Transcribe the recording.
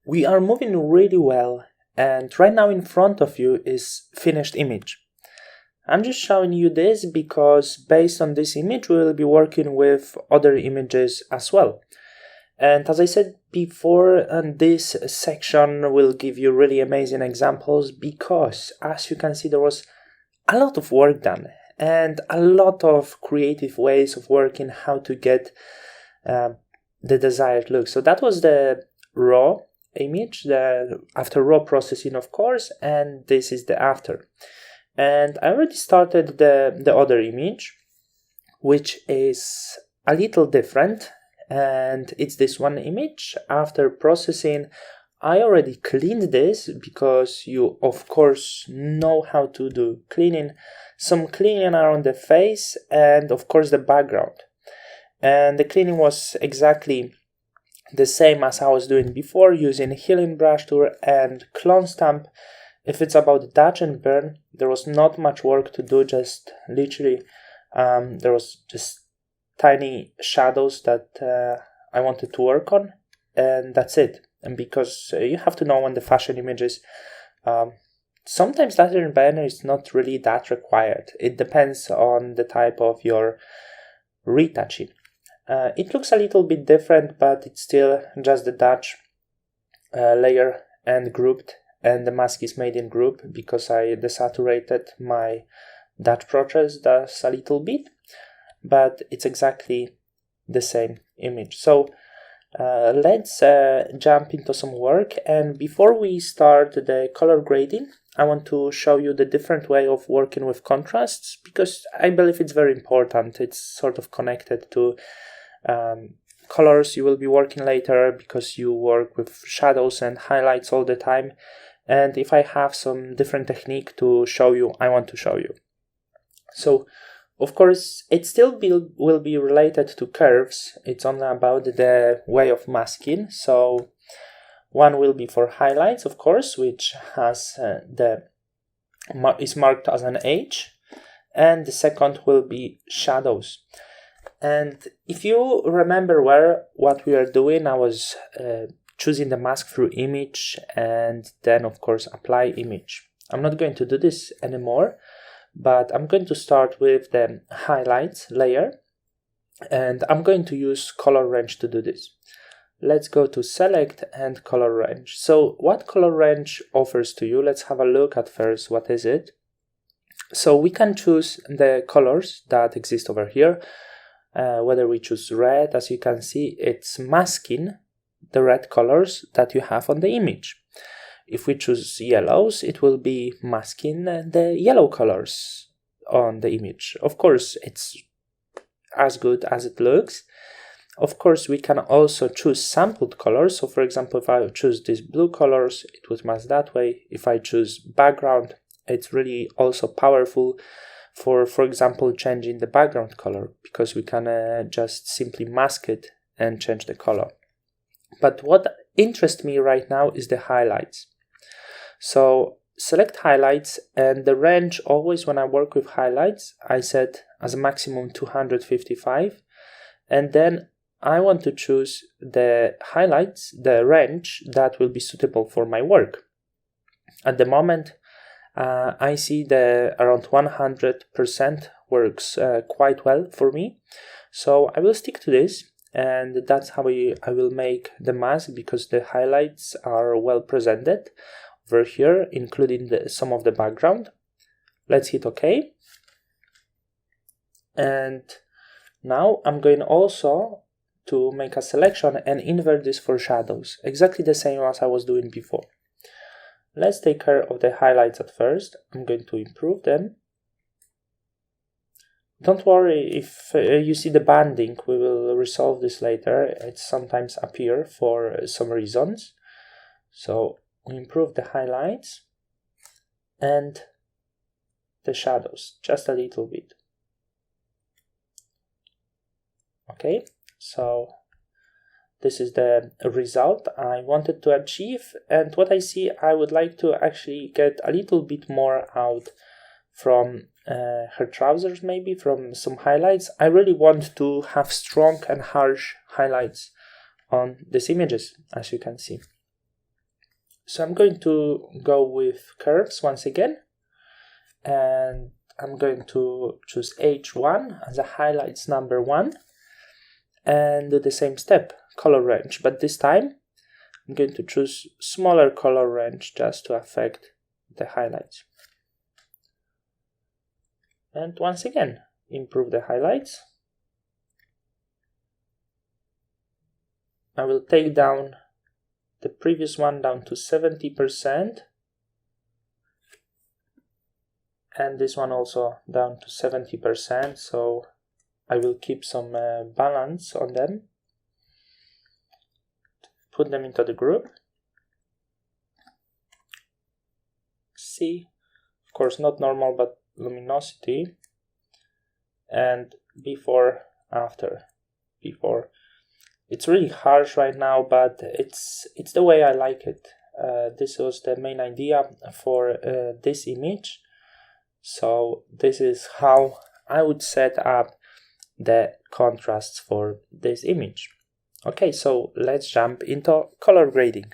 We are moving really well, and right now in front of you is finished image. I'm just showing you this because based on this image we will be working with other images as well. And as I said before, this section will give you really amazing examples because, as you can see, there was a lot of work done and a lot of creative ways of working how to get the desired look. So that was the raw image, the after raw processing, of course, and this is the after. And I already started the other image, which is a little different, and it's this one image. After processing, I already cleaned this because you of course know how to do cleaning, some cleaning around the face and of course the background. And the cleaning was exactly the same as I was doing before, using healing brush tool and clone stamp. If it's about dodge and burn, there was not much work to do, just literally there was just tiny shadows that I wanted to work on, and that's it. And because you have to know when the fashion images, sometimes dodge and burn is not really that required. It depends on the type of your retouching. It looks a little bit different, but it's still just the dodge layer and grouped, and the mask is made in group because I desaturated my dodge process just a little bit, but it's exactly the same image. So let's jump into some work, and before we start the color grading, I want to show you the different way of working with contrasts because I believe it's very important. It's sort of connected to colors you will be working later because you work with shadows and highlights all the time. And if I have some different technique to show you, I want to show you. So, of course, it still will be related to curves. It's only about the way of masking. So, one will be for highlights, of course, which has is marked as an H, and the second will be shadows. And if you remember what we are doing, I was choosing the mask through image and then of course apply image. I'm not going to do this anymore, but I'm going to start with the highlights layer, and I'm going to use color range to do this. Let's go to select and color range. So what color range offers to you? Let's have a look at first. What is it? So we can choose the colors that exist over here. Whether we choose red, as you can see, it's masking the red colors that you have on the image. If we choose yellows, it will be masking the yellow colors on the image. Of course, it's as good as it looks. Of course, we can also choose sampled colors. So for example, if I choose these blue colors, it would mask that way. If I choose background, it's really also powerful for example, changing the background color, because we can just simply mask it and change the color. But what interests me right now is the highlights. So select highlights, and the range always when I work with highlights, I set as a maximum 255, and then I want to choose the highlights, the range that will be suitable for my work. At the moment, I see the around 100% works quite well for me. So I will stick to this, and that's how I will make the mask, because the highlights are well presented over here, including some of the background. Let's hit OK. And now I'm going also to make a selection and invert this for shadows, exactly the same as I was doing before. Let's take care of the highlights at first. I'm going to improve them. Don't worry if you see the banding, we will resolve this later. It sometimes appears for some reasons. So we improve the highlights and the shadows just a little bit. Okay, so this is the result I wanted to achieve, and what I see, I would like to actually get a little bit more out from her trousers, maybe from some highlights. I really want to have strong and harsh highlights on these images, as you can see. So I'm going to go with curves once again, and I'm going to choose H1 as a highlights number 1 and do the same step, color range, but this time I'm going to choose smaller color range just to affect the highlights. And once again, improve the highlights. I will take down the previous one down to 70%, and this one also down to 70%, so I will keep some balance on them. Put them into the group. See, of course not normal but luminosity, and before, after. Before, it's really harsh right now, but it's the way I like it. This was the main idea for this image, so this is how I would set up the contrasts for this image. Okay, so let's jump into color grading.